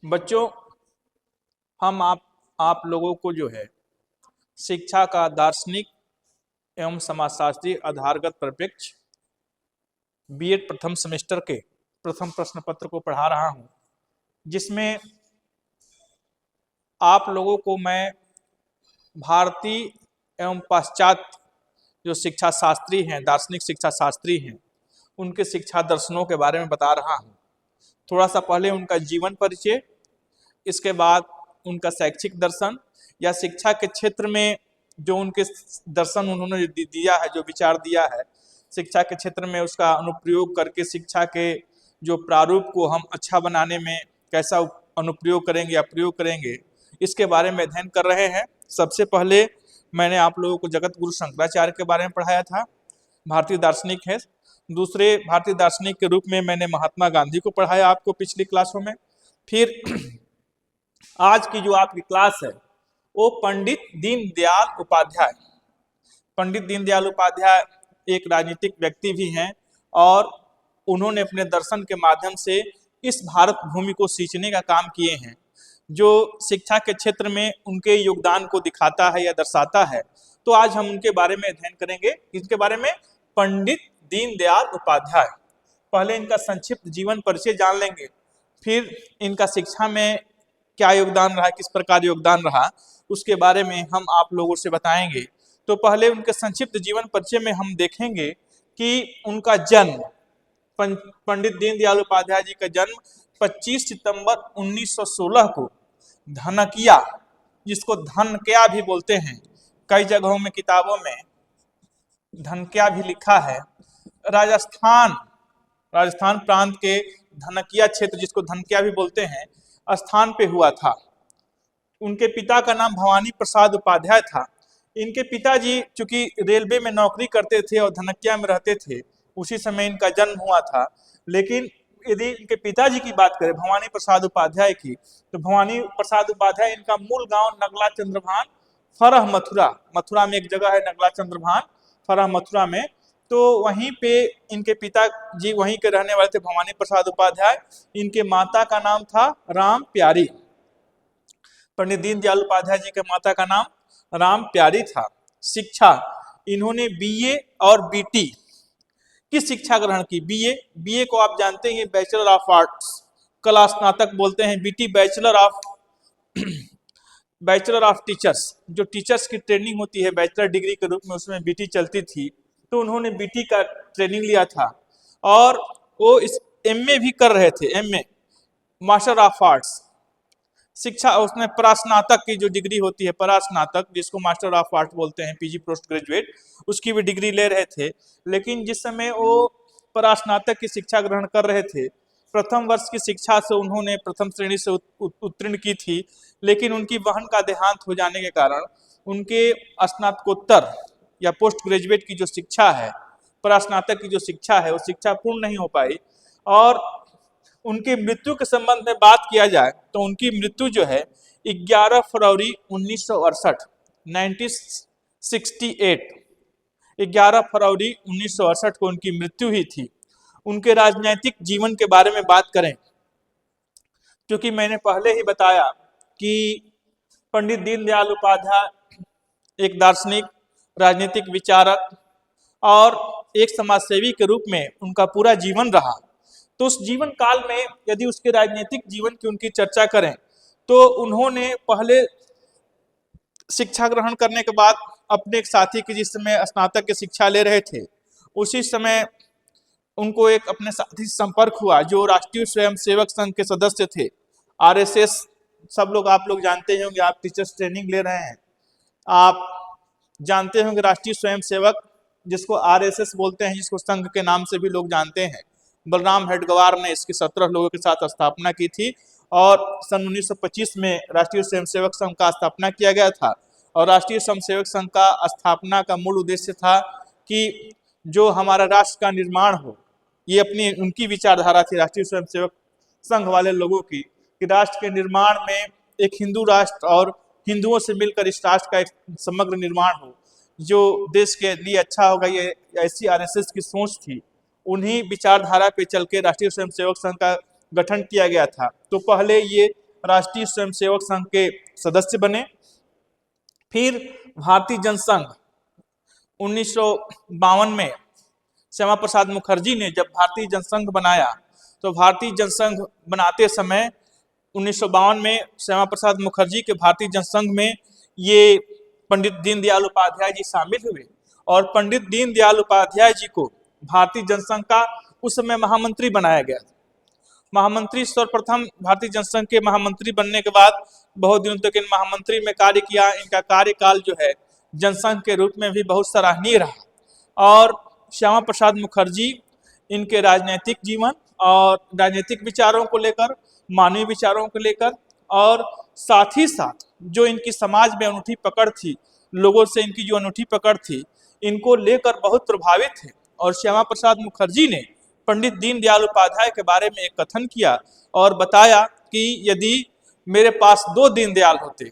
बच्चों, हम आप लोगों को जो है शिक्षा का दार्शनिक एवं समाजशास्त्री आधारगत परिप्रेक्ष्य बीएड प्रथम सेमेस्टर के प्रथम प्रश्न पत्र को पढ़ा रहा हूं, जिसमें आप लोगों को मैं भारतीय एवं पाश्चात्य जो शिक्षा शास्त्री हैं, दार्शनिक शिक्षा शास्त्री हैं, उनके शिक्षा दर्शनों के बारे में बता रहा हूं। थोड़ा सा पहले उनका जीवन परिचय, इसके बाद उनका शैक्षिक दर्शन या शिक्षा के क्षेत्र में जो उनके दर्शन उन्होंने दिया है, जो विचार दिया है शिक्षा के क्षेत्र में, उसका अनुप्रयोग करके शिक्षा के जो प्रारूप को हम अच्छा बनाने में कैसा अनुप्रयोग करेंगे या प्रयोग करेंगे, इसके बारे में अध्ययन कर रहे हैं। सबसे पहले मैंने आप लोगों को जगत गुरु शंकराचार्य के बारे में पढ़ाया था, भारतीय दार्शनिक है। दूसरे भारतीय दार्शनिक के रूप में मैंने महात्मा गांधी को पढ़ाया आपको पिछली क्लासों में। फिर आज की जो आपकी क्लास है वो पंडित दीनदयाल उपाध्याय। पंडित दीनदयाल उपाध्याय एक राजनीतिक व्यक्ति भी हैं और उन्होंने अपने दर्शन के माध्यम से इस भारत भूमि को सींचने का काम किए हैं, जो शिक्षा के क्षेत्र में उनके योगदान को दिखाता है या दर्शाता है। तो आज हम उनके बारे में अध्ययन करेंगे। इसके बारे में पंडित दीनदयाल उपाध्याय, पहले इनका संक्षिप्त जीवन परिचय जान लेंगे, फिर इनका शिक्षा में क्या योगदान रहा, किस प्रकार योगदान रहा, उसके बारे में हम आप लोगों से बताएंगे। तो पहले उनके संक्षिप्त जीवन परिचय में हम देखेंगे कि उनका जन्म, पंडित दीनदयाल उपाध्याय जी का जन्म 25 सितंबर 1916 को धनकिया, जिसको धनक्या भी बोलते हैं, कई जगहों में किताबों में धनक्या भी लिखा है, राजस्थान प्रांत के धनकिया क्षेत्र, जिसको धनक्या भी बोलते हैं, स्थान पे हुआ था। उनके पिता का नाम भवानी प्रसाद उपाध्याय था। इनके पिताजी चूंकि रेलवे में नौकरी करते थे और धनक्या में रहते थे, उसी समय इनका जन्म हुआ था। लेकिन यदि इनके पिताजी की बात करें भवानी प्रसाद उपाध्याय की, तो भवानी प्रसाद उपाध्याय इनका मूल गांव नगला चंद्रभान, फरह मथुरा में एक जगह है नगला चंद्रभान, फरह मथुरा में, तो वहीं पे इनके पिताजी वहीं के रहने वाले थे, भवानी प्रसाद उपाध्याय। इनके माता का नाम था राम प्यारी। पंडित दीनदयाल उपाध्याय जी के माता का नाम राम प्यारी था। शिक्षा, इन्होंने बीए और बीटी की शिक्षा ग्रहण की। बीए को आप जानते हैं बैचलर ऑफ आर्ट्स, कला स्नातक बोलते हैं। बीटी बैचलर ऑफ टीचर्स, जो टीचर्स की ट्रेनिंग होती है बैचलर डिग्री के रूप में, उसमें बीटी चलती थी, तो उन्होंने बीटी का ट्रेनिंग लिया था और वो इस एमए भी कर रहे थे, एमए मास्टर ऑफ आर्ट्स शिक्षा। उसमें परास्नातक की जो डिग्री होती है, परास्नातक, जिसको मास्टर ऑफ आर्ट बोलते हैं, पीजी पोस्ट ग्रेजुएट, उसकी भी डिग्री ले रहे थे। लेकिन जिस समय वो परास्नातक की शिक्षा ग्रहण कर रहे थे, प्रथम वर्ष की शिक्षा से उन्होंने प्रथम श्रेणी से उत्तीर्ण की थी, लेकिन उनकी बहन का देहांत हो जाने के कारण उनके स्नातकोत्तर या पोस्ट ग्रेजुएट की जो शिक्षा है, परास्नातक की जो शिक्षा है, वो शिक्षा पूर्ण नहीं हो पाई। और उनकी मृत्यु के संबंध में बात किया जाए तो उनकी मृत्यु जो है 11 फरवरी 1968 11 फरवरी 1968 को उनकी मृत्यु ही थी। उनके राजनीतिक जीवन के बारे में बात करें, क्योंकि मैंने पहले ही बताया कि पंडित दीनदयाल उपाध्याय एक दार्शनिक, राजनीतिक विचारक और एक समाजसेवी के रूप में उनका पूरा जीवन रहा। तो उस जीवन काल में यदि उसके राजनीतिक जीवन की उनकी चर्चा करें तो उन्होंने पहले शिक्षा ग्रहण करने के बाद अपने एक साथी की, जिस समय स्नातक की शिक्षा ले रहे थे, उसी समय उनको एक अपने साथी से संपर्क हुआ जो राष्ट्रीय स्वयंसेवक संघ के सदस्य थे, आरएसएस। सब लोग, आप लोग जानते होंगे, आप टीचर्स ट्रेनिंग ले रहे हैं, आप जानते होंगे राष्ट्रीय स्वयंसेवक जिसको आरएसएस बोलते हैं, जिसको संघ के नाम से भी लोग जानते हैं। बलराम हेडगेवार ने इसकी 17 लोगों के साथ स्थापना की थी और सन 1925 में राष्ट्रीय स्वयंसेवक संघ का स्थापना किया गया था। और राष्ट्रीय स्वयंसेवक संघ का स्थापना का मूल उद्देश्य था कि जो हमारा राष्ट्र का निर्माण हो, ये अपनी उनकी विचारधारा थी राष्ट्रीय स्वयंसेवक संघ वाले लोगों की, कि राष्ट्र के निर्माण में एक हिंदू राष्ट्र और हिंदुओं से मिलकर इस राष्ट्र का एक समग्र निर्माण हो, जो देश के लिए अच्छा होगा। ये ऐसी आरएसएस की सोच थी। उन्हीं विचारधारा पे चल के राष्ट्रीय स्वयंसेवक संघ का गठन किया गया था। तो पहले ये राष्ट्रीय स्वयंसेवक संघ के सदस्य बने। फिर भारतीय जनसंघ 1952 में श्यामा प्रसाद मुखर्जी ने जब भारतीय जनसंघ बनाया, तो भारतीय जनसंघ बनाते समय 1952 में श्यामा प्रसाद मुखर्जी के भारतीय जनसंघ में ये पंडित दीनदयाल उपाध्याय जी शामिल हुए और पंडित दीनदयाल उपाध्याय जी को भारतीय जनसंघ का उस समय महामंत्री बनाया गया। महामंत्री सर्वप्रथम भारतीय जनसंघ के महामंत्री बनने के बाद बहुत दिनों तक इन महामंत्री में कार्य किया। इनका कार्यकाल जो है जनसंघ के रूप में भी बहुत सराहनीय रहा और श्यामा प्रसाद मुखर्जी इनके राजनीतिक जीवन और राजनीतिक विचारों को लेकर, मानवीय विचारों को लेकर और साथ ही साथ जो इनकी समाज में अनूठी पकड़ थी, लोगों से इनकी जो अनूठी पकड़ थी, इनको लेकर बहुत प्रभावित थे। और श्यामा प्रसाद मुखर्जी ने पंडित दीनदयाल उपाध्याय के बारे में एक कथन किया और बताया कि यदि मेरे पास 2 दीनदयाल होते,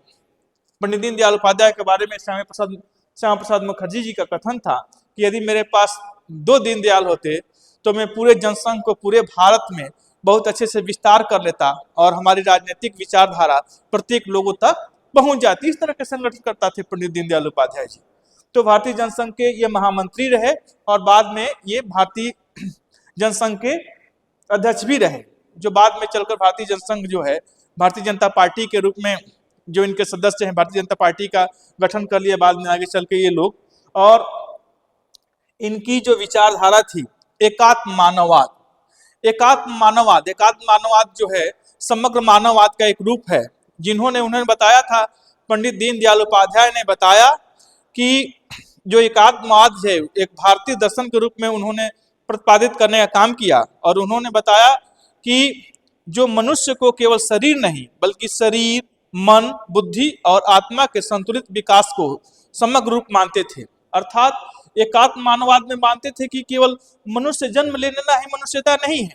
पंडित दीनदयाल उपाध्याय के बारे में श्यामा प्रसाद मुखर्जी जी का कथन था कि यदि मेरे पास 2 दीनदयाल होते तो मैं पूरे जनसंघ को पूरे भारत में बहुत अच्छे से विस्तार कर लेता और हमारी राजनीतिक विचारधारा प्रत्येक लोगों तक पहुंच जाती। इस तरह के संगठन करता थे पंडित दीनदयाल उपाध्याय जी। तो भारतीय जनसंघ के ये महामंत्री रहे और बाद में ये भारतीय जनसंघ के अध्यक्ष भी रहे, जो बाद में चलकर भारतीय जनसंघ जो है भारतीय जनता पार्टी के रूप में जो इनके सदस्य हैं भारतीय जनता पार्टी का गठन कर लिया बाद में आगे चल के ये लोग। और इनकी जो विचारधारा थी एकात्म मानववाद, एकात्म मानववाद जो है समग्र मानववाद का एक रूप है, उन्होंने बताया था, पंडित दीनदयाल उपाध्याय ने बताया कि जो एकात्मवाद है एक भारतीय दर्शन के रूप में उन्होंने प्रतिपादित करने का काम किया और उन्होंने बताया कि जो मनुष्य को केवल शरीर नहीं बल्कि शरीर, मन, बुद्धि और आत्मा के संतुलित विकास को समग्र रूप मानते थे। अर्थात एकात्म मानववाद में मानते थे कि केवल मनुष्य जन्म ले लेना ही मनुष्यता नहीं है।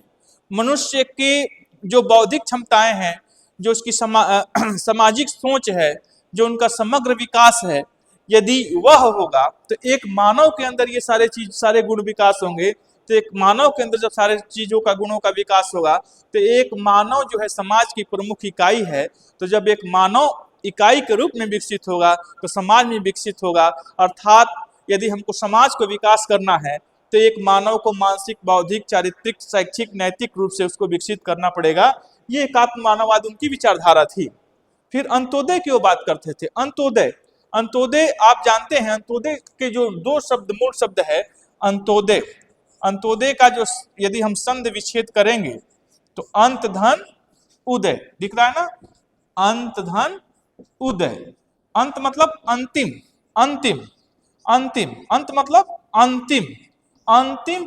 मनुष्य के जो बौद्धिक क्षमताएं हैं, जो उसकी सामाजिक सोच है, जो उनका समग्र विकास है, यदि वह होगा तो एक मानव के अंदर ये सारे गुण विकास होंगे। तो एक मानव के अंदर जब सारे चीजों का गुणों का विकास होगा तो एक मानव जो है समाज की प्रमुख इकाई है। तो जब एक मानव इकाई के रूप में विकसित होगा तो समाज में विकसित होगा। अर्थात यदि हमको समाज को विकास करना है तो एक मानव को मानसिक, बौद्धिक, चारित्रिक, शैक्षिक, नैतिक रूप से उसको विकसित करना पड़ेगा। ये एकात्म मानववाद उनकी विचारधारा थी। फिर अंत्योदय की वो बात करते थे। अंत्योदय आप जानते हैं, अंत्योदय के जो 2 शब्द मूल शब्द है अंत्योदय का जो यदि हम संधि विच्छेद करेंगे तो अंत धन उदय दिख रहा है ना, अंत धन उदय। अंत मतलब अंतिम, अंत मतलब अंतिम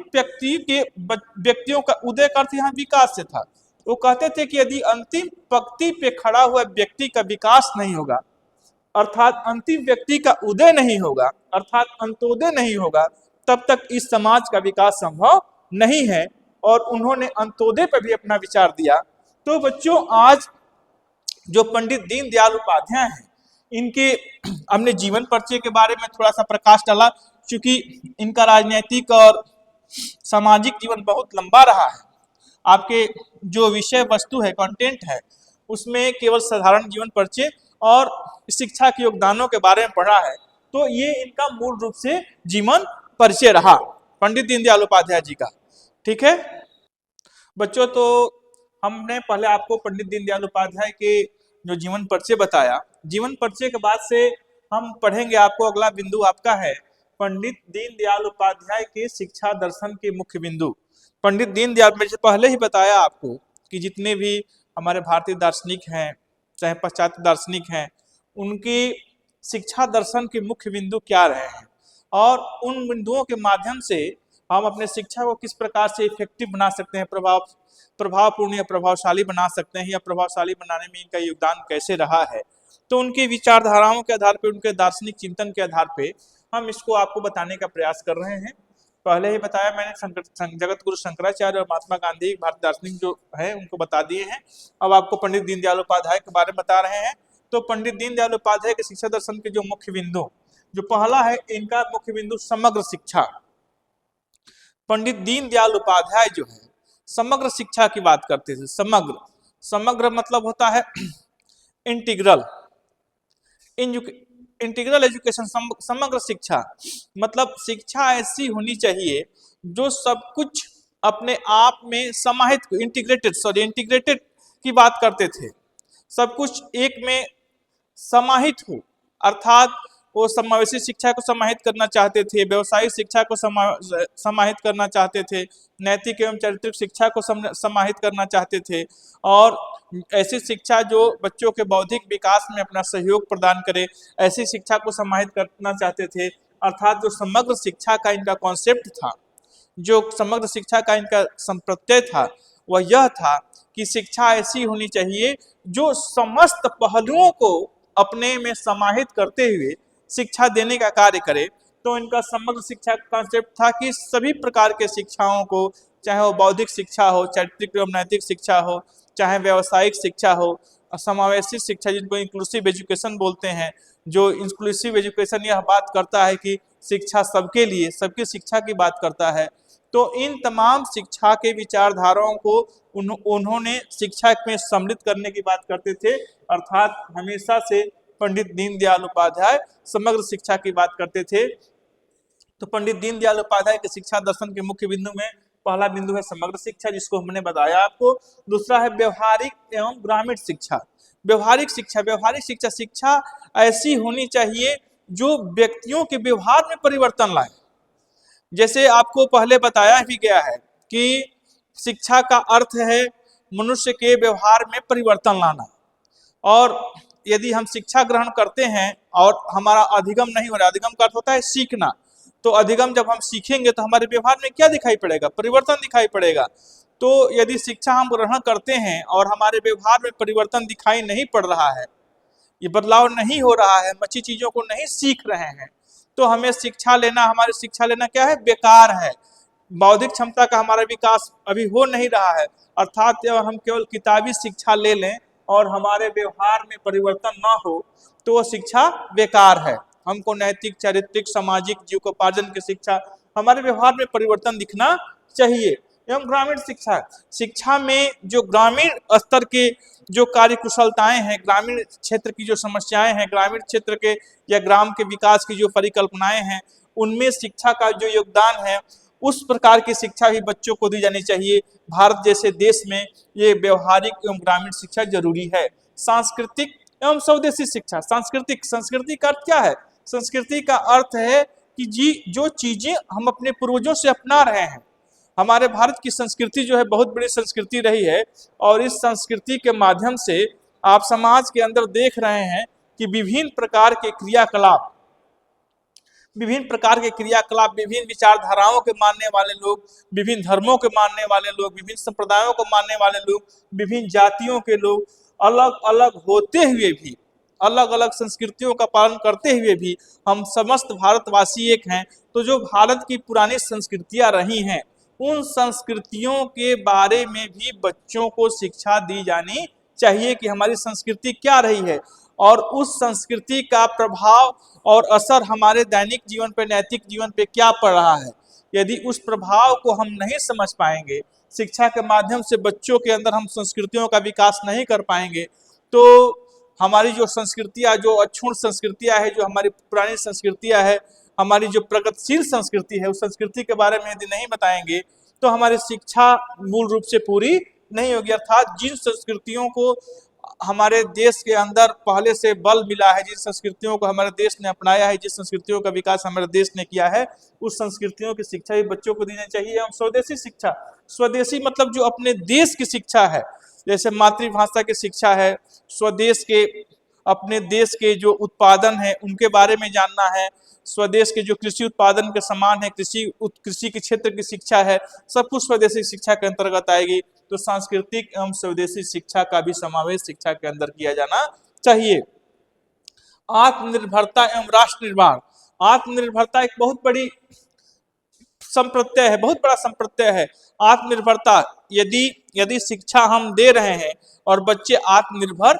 व्यक्तियों का उदय का अर्थ यहाँ विकास से था। वो कहते थे कि यदि अंतिम पंक्ति पे खड़ा हुआ व्यक्ति का विकास नहीं होगा, अर्थात अंतिम व्यक्ति का उदय नहीं होगा, अर्थात अंत्योदय नहीं होगा, तब तक इस समाज का विकास संभव नहीं है। और उन्होंने अंत्योदय पर भी अपना विचार दिया। तो बच्चों, आज जो पंडित दीनदयाल उपाध्याय हैं, इनके हमने जीवन परिचय के बारे में थोड़ा सा प्रकाश डाला, क्योंकि इनका राजनीतिक और सामाजिक जीवन बहुत लंबा रहा है। आपके जो विषय वस्तु है, कंटेंट है, उसमें केवल साधारण जीवन परिचय और शिक्षा के योगदानों के बारे में पढ़ा है। तो ये इनका मूल रूप से जीवन परिचय रहा पंडित दीनदयाल उपाध्याय जी का। ठीक है बच्चों, तो हमने पहले आपको पंडित दीनदयाल उपाध्याय के जो जीवन परिचय बताया। जीवन परिचय के बाद से हम पढ़ेंगे, आपको अगला बिंदु आपका है पंडित दीनदयाल उपाध्याय के शिक्षा दर्शन के मुख्य बिंदु। पंडित दीनदयाल, मैंने पहले ही बताया आपको कि जितने भी हमारे भारतीय दार्शनिक हैं, चाहे पाश्चात्य दार्शनिक हैं, उनकी शिक्षा दर्शन के मुख्य बिंदु क्या रहे हैं और उन बिंदुओं के माध्यम से हम अपने शिक्षा को किस प्रकार से इफेक्टिव बना सकते हैं, प्रभावपूर्ण या प्रभावशाली बना सकते हैं, या प्रभावशाली बनाने में इनका योगदान कैसे रहा है। तो उनकी विचारधाराओं के आधार पर, उनके दार्शनिक चिंतन के आधार पर हम इसको आपको बताने का प्रयास कर रहे हैं। पहले ही बताया मैंने, जगत गुरु शंकराचार्य और महात्मा गांधी भारतीय दार्शनिक जो है उनको बता दिए हैं। अब आपको पंडित दीनदयाल उपाध्याय के बारे में बता रहे हैं। तो पंडित दीनदयाल उपाध्याय के शिक्षा दर्शन के जो मुख्य बिंदु, जो पहला है इनका मुख्य बिंदु समग्र शिक्षा। पंडित दीनदयाल उपाध्याय जो है समग्र शिक्षा की बात करते थे। समग्र समग्र मतलब होता है इंटीग्रल। इंटीग्रल एजुकेशन, समग्र शिक्षा मतलब शिक्षा ऐसी होनी चाहिए जो सब कुछ अपने आप में समाहित, इंटीग्रेटेड की बात करते थे, सब कुछ एक में समाहित हो, अर्थात वो समावेशी शिक्षा को समाहित करना चाहते थे, व्यवसायिक शिक्षा को समाहित करना चाहते थे, नैतिक एवं चारित्रिक शिक्षा को समाहित करना चाहते थे, और ऐसी शिक्षा जो बच्चों के बौद्धिक विकास में अपना सहयोग प्रदान करे, ऐसी शिक्षा को समाहित करना चाहते थे। अर्थात जो समग्र शिक्षा का इनका कॉन्सेप्ट था, जो समग्र शिक्षा का इनका संप्रत्यय था, वह यह था कि शिक्षा ऐसी होनी चाहिए जो समस्त पहलुओं को अपने में समाहित करते हुए शिक्षा देने का कार्य करे। तो इनका समग्र शिक्षा का कॉन्सेप्ट था कि सभी प्रकार के शिक्षाओं को, चाहे वो बौद्धिक शिक्षा हो, चारित्रिक एवं नैतिक शिक्षा हो, चाहे व्यावसायिक शिक्षा हो, समावेशी शिक्षा जिनको इंक्लूसिव एजुकेशन बोलते हैं, जो इंक्लूसिव एजुकेशन यह बात करता है कि शिक्षा सबके लिए, सबकी शिक्षा की बात करता है। तो इन तमाम शिक्षा के विचारधाराओं को उन्होंने शिक्षा में सम्मिलित करने की बात करते थे। अर्थात हमेशा से पंडित दीनदयाल उपाध्याय समग्र शिक्षा की बात करते थे। तो पंडित दीनदयाल उपाध्याय के शिक्षा दर्शन के मुख्य बिंदु में पहला बिंदु है समग्र शिक्षा, जिसको हमने बताया आपको। दूसरा है व्यवहारिक एवं ग्रामीण शिक्षा। व्यवहारिक शिक्षा, शिक्षा ऐसी होनी चाहिए जो व्यक्तियों के व्यवहार में परिवर्तन लाए। जैसे आपको पहले बताया भी गया है कि शिक्षा का अर्थ है मनुष्य के व्यवहार में परिवर्तन लाना, और यदि हम शिक्षा ग्रहण करते हैं और हमारा अधिगम नहीं हो रहा, अधिगम का अर्थ होता है सीखना, तो अधिगम जब हम सीखेंगे तो हमारे व्यवहार में क्या दिखाई पड़ेगा? परिवर्तन दिखाई पड़ेगा। तो यदि शिक्षा हम ग्रहण करते हैं और हमारे व्यवहार में परिवर्तन दिखाई नहीं पड़ रहा है, ये बदलाव नहीं हो रहा है, हम अच्छी चीजों को नहीं सीख रहे हैं, तो हमें शिक्षा लेना, हमारी शिक्षा लेना क्या है? बेकार है। बौद्धिक क्षमता का हमारा विकास अभी हो नहीं रहा है। अर्थात हम केवल किताबी शिक्षा ले लें और हमारे व्यवहार में परिवर्तन ना हो तो वो शिक्षा बेकार है। हमको नैतिक, चारित्रिक, सामाजिक, जीविकोपार्जन की शिक्षा, हमारे व्यवहार में परिवर्तन दिखना चाहिए। एवं ग्रामीण शिक्षा, शिक्षा में जो ग्रामीण स्तर के जो कार्य कुशलताएं हैं, ग्रामीण क्षेत्र की जो समस्याएं हैं, ग्रामीण क्षेत्र के या ग्राम के विकास की जो परिकल्पनाएं हैं, उनमें शिक्षा का जो योगदान है, उस प्रकार की शिक्षा भी बच्चों को दी जानी चाहिए। भारत जैसे देश में ये व्यवहारिक एवं ग्रामीण शिक्षा जरूरी है। सांस्कृतिक एवं स्वदेशी शिक्षा। संस्कृति का अर्थ क्या है? संस्कृति का अर्थ है कि जो चीजें हम अपने पूर्वजों से अपना रहे हैं। हमारे भारत की संस्कृति जो है बहुत बड़ी संस्कृति रही है, और इस संस्कृति के माध्यम से आप समाज के अंदर देख रहे हैं कि विभिन्न प्रकार के क्रियाकलाप, विभिन्न विचारधाराओं के मानने वाले लोग, विभिन्न धर्मों के मानने वाले लोग, विभिन्न संप्रदायों को मानने वाले लोग, विभिन्न जातियों के लोग अलग अलग होते हुए भी, अलग अलग संस्कृतियों का पालन करते हुए भी हम समस्त भारतवासी एक हैं। तो जो भारत की पुरानी संस्कृतियां रही हैं, उन संस्कृतियों के बारे में भी बच्चों को शिक्षा दी जानी चाहिए कि हमारी संस्कृति क्या रही है, और उस संस्कृति का प्रभाव और असर हमारे दैनिक जीवन पे, नैतिक जीवन पे क्या पड़ रहा है। यदि उस प्रभाव को हम नहीं समझ पाएंगे, शिक्षा के माध्यम से बच्चों के अंदर हम संस्कृतियों का विकास नहीं कर पाएंगे, तो हमारी जो संस्कृतियाँ, जो अक्षुण्ण संस्कृतियाँ है, जो हमारी पुरानी संस्कृतियाँ है, हमारी जो प्रगतिशील संस्कृति है, उस संस्कृति के बारे में यदि नहीं बताएंगे तो हमारी शिक्षा मूल रूप से पूरी नहीं होगी। अर्थात जिन संस्कृतियों को हमारे देश के अंदर पहले से बल मिला है, जिन संस्कृतियों को हमारे देश ने अपनाया है, जिस संस्कृतियों का विकास हमारे देश ने किया है, उस संस्कृतियों की शिक्षा भी बच्चों को देनी चाहिए। एवं स्वदेशी शिक्षा, स्वदेशी मतलब जो अपने देश की शिक्षा है, जैसे मातृभाषा की शिक्षा है, स्वदेश के, अपने देश के जो उत्पादन है उनके बारे में जानना है, स्वदेश के जो कृषि उत्पादन के समान है, कृषि के क्षेत्र की शिक्षा है, सब कुछ स्वदेशी शिक्षा के अंतर्गत आएगी। तो सांस्कृतिक एवं स्वदेशी शिक्षा का भी समावेश शिक्षा के अंदर किया जाना चाहिए। आत्मनिर्भरता एवं राष्ट्र निर्माण। आत्मनिर्भरता एक बहुत बड़ी संप्रत्यय है, बहुत बड़ा संप्रत्यय है। आत्मनिर्भरता, यदि शिक्षा हम दे रहे हैं और बच्चे आत्मनिर्भर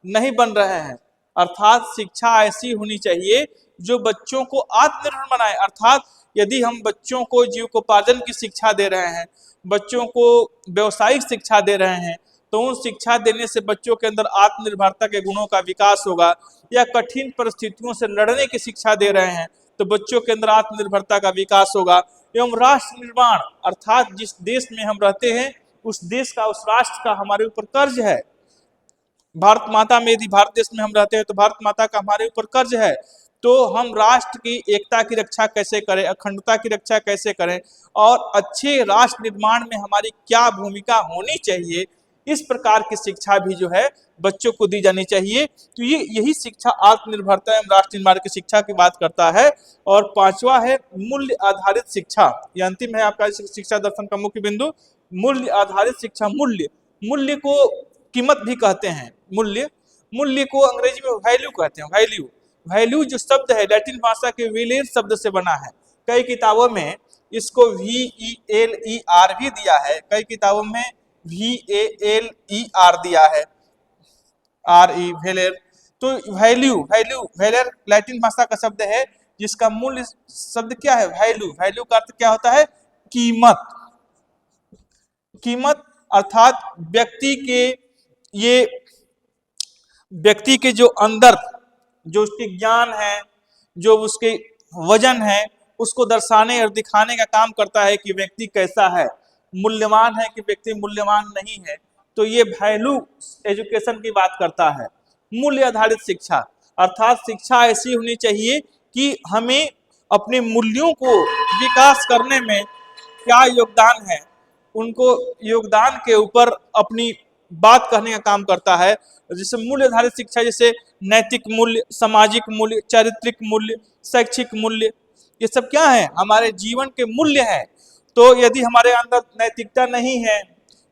नहीं बन रहे हैं, अर्थात शिक्षा ऐसी होनी चाहिए जो बच्चों को आत्मनिर्भर बनाए। अर्थात यदि हम बच्चों को जीविकोपार्जन की शिक्षा दे रहे हैं, बच्चों को व्यवसायिक शिक्षा दे रहे हैं, तो उन शिक्षा देने से बच्चों के अंदर आत्मनिर्भरता के गुणों का विकास होगा। या कठिन परिस्थितियों से लड़ने की शिक्षा दे रहे हैं तो बच्चों के अंदर आत्मनिर्भरता का विकास होगा। एवं राष्ट्र निर्माण अर्थात जिस देश में हम रहते हैं उस देश का, उस राष्ट्र का हमारे ऊपर कर्ज है। भारत माता में, यदि भारत देश में हम रहते हैं तो भारत माता का हमारे ऊपर कर्ज है। तो हम राष्ट्र की एकता की रक्षा कैसे करें, अखंडता की रक्षा कैसे करें और अच्छे राष्ट्र निर्माण में हमारी क्या भूमिका होनी चाहिए, इस प्रकार की शिक्षा भी जो है बच्चों को दी जानी चाहिए। तो ये यही शिक्षा आत्मनिर्भरता एवं राष्ट्र निर्माण की शिक्षा की बात करता है। और पांचवा है मूल्य आधारित शिक्षा। ये अंतिम है आपका शिक्षा दर्शन का मुख्य बिंदु, मूल्य आधारित शिक्षा। मूल्य को कीमत भी कहते हैं। मूल्य को अंग्रेजी में वैल्यू कहते हैं। वैल्यू जो शब्द है लैटिन भाषा के वेलेर शब्द से बना है। कई किताबों में इसको VELER भी दिया है, कई किताबों में VALER दिया है, RE वेलेर। तो वैल्यूर लैटिन भाषा का शब्द है जिसका मूल शब्द क्या है, वैल्यू का अर्थ क्या होता है, कीमत अर्थात व्यक्ति के जो अंदर जो उसके ज्ञान है, जो उसके वजन है, उसको दर्शाने और दिखाने का काम करता है कि व्यक्ति कैसा है, मूल्यवान है कि व्यक्ति मूल्यवान नहीं है। तो ये वैल्यू एजुकेशन की बात करता है। मूल्य आधारित शिक्षा अर्थात शिक्षा ऐसी होनी चाहिए कि हमें अपने मूल्यों को विकास करने में क्या योगदान है, उनको योगदान के ऊपर अपनी बात कहने का काम करता है। जैसे मूल्य आधारित शिक्षा, जैसे नैतिक मूल्य, सामाजिक मूल्य, चारित्रिक मूल्य, शैक्षिक मूल्य, ये सब क्या है, हमारे जीवन के मूल्य हैं। तो यदि हमारे अंदर नैतिकता नहीं है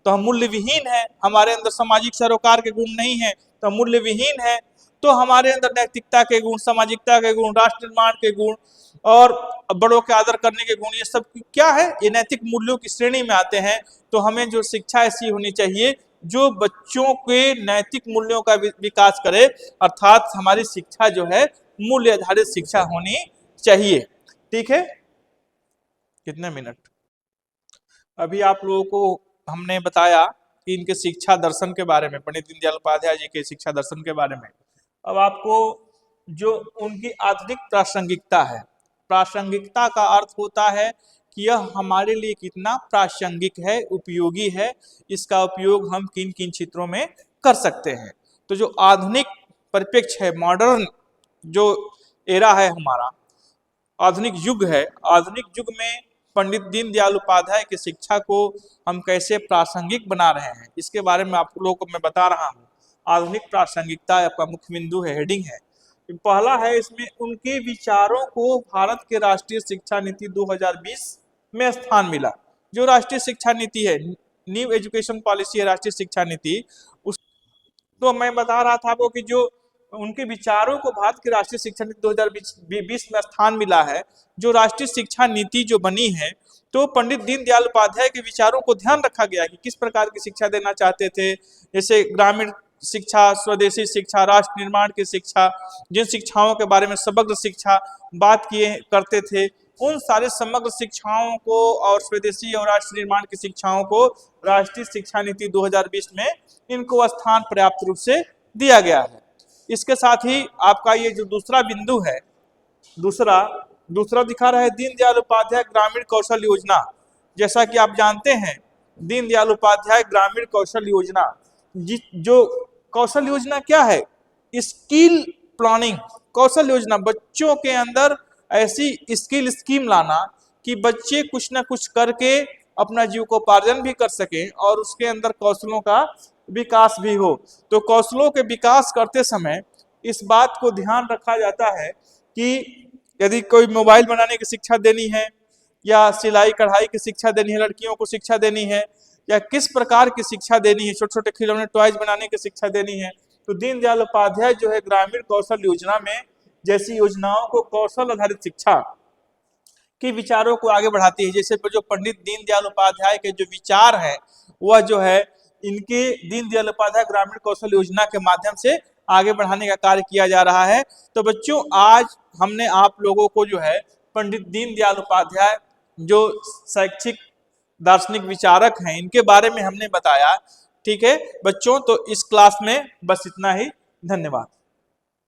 तो हम मूल्य विहीन है, हमारे अंदर सामाजिक सरोकार के गुण नहीं है तो हम मूल्य विहीन है। तो हमारे अंदर नैतिकता के गुण, सामाजिकता के गुण, राष्ट्र निर्माण के गुण और बड़ों के आदर करने के गुण, ये सब क्या है, ये नैतिक मूल्यों की श्रेणी में आते हैं। तो हमें जो शिक्षा ऐसी होनी चाहिए जो बच्चों के नैतिक मूल्यों का विकास करे, अर्थात हमारी शिक्षा जो है मूल्य आधारित शिक्षा होनी चाहिए। ठीक है, कितने मिनट? अभी आप लोगों को हमने बताया कि इनके शिक्षा दर्शन के बारे में, पंडित दीनदयाल उपाध्याय जी के शिक्षा दर्शन के बारे में। अब आपको जो उनकी आधुनिक प्रासंगिकता है, प्रासंगिकता का अर्थ होता है कि यह हमारे लिए कितना प्रासंगिक है, उपयोगी है, इसका उपयोग हम किन किन क्षेत्रों में कर सकते हैं। तो जो आधुनिक परिप्रेक्ष्य है, मॉडर्न जो एरा है हमारा, आधुनिक युग है, आधुनिक युग में पंडित दीनदयाल उपाध्याय की शिक्षा को हम कैसे प्रासंगिक बना रहे हैं, इसके बारे में आप लोगों को मैं बता रहा हूँ। आधुनिक प्रासंगिकता आपका मुख्य बिंदु है, हेडिंग है। पहला है इसमें उनके विचारों को भारत के राष्ट्रीय शिक्षा नीति 2020 में स्थान मिला। जो राष्ट्रीय शिक्षा नीति है, न्यू एजुकेशन पॉलिसी है राष्ट्रीय शिक्षा नीति, उस तो मैं बता रहा था आपको कि जो उनके विचारों को भारत की राष्ट्रीय शिक्षा नीति 2020 में स्थान मिला है। जो राष्ट्रीय शिक्षा नीति जो बनी है तो पंडित दीनदयाल उपाध्याय के विचारों को ध्यान रखा गया कि किस प्रकार की शिक्षा देना चाहते थे। जैसे ग्रामीण शिक्षा, स्वदेशी शिक्षा, राष्ट्र निर्माण की शिक्षा, जिन शिक्षाओं के बारे में समग्र शिक्षा बात किए करते थे, उन सारे समग्र शिक्षाओं को और स्वदेशी और राष्ट्र निर्माण की शिक्षाओं को राष्ट्रीय शिक्षा नीति 2020 में इनको स्थान पर्याप्त रूप से दिया गया है। इसके साथ ही आपका ये जो दूसरा बिंदु है, दूसरा दिखा रहा है दीनदयाल उपाध्याय ग्रामीण कौशल योजना। जैसा कि आप जानते हैं दीनदयाल उपाध्याय ग्रामीण कौशल योजना, जो कौशल योजना क्या है, स्किल प्लानिंग कौशल योजना, बच्चों के अंदर ऐसी स्किल स्कीम लाना कि बच्चे कुछ ना कुछ करके अपना जीविकोपार्जन भी कर सकें और उसके अंदर कौशलों का विकास भी हो। तो कौशलों के विकास करते समय इस बात को ध्यान रखा जाता है कि यदि कोई मोबाइल बनाने की शिक्षा देनी है या सिलाई कढ़ाई की शिक्षा देनी है, लड़कियों को शिक्षा देनी है, या किस प्रकार की शिक्षा देनी है, छोटे छोटे खिलौने टॉयज बनाने की शिक्षा देनी है, तो दीनदयाल उपाध्याय जो है ग्रामीण कौशल योजना में जैसी योजनाओं को कौशल आधारित शिक्षा के विचारों को आगे बढ़ाती है। जैसे जो पंडित दीनदयाल उपाध्याय के जो विचार है वह जो है इनके दीनदयाल उपाध्याय ग्रामीण कौशल योजना के माध्यम से आगे बढ़ाने का कार्य किया जा रहा है। तो बच्चों आज हमने आप लोगों को जो है पंडित दीनदयाल उपाध्याय जो शैक्षिक दार्शनिक विचारक हैं इनके बारे में हमने बताया। ठीक है बच्चों, तो इस क्लास में बस इतना ही। धन्यवाद।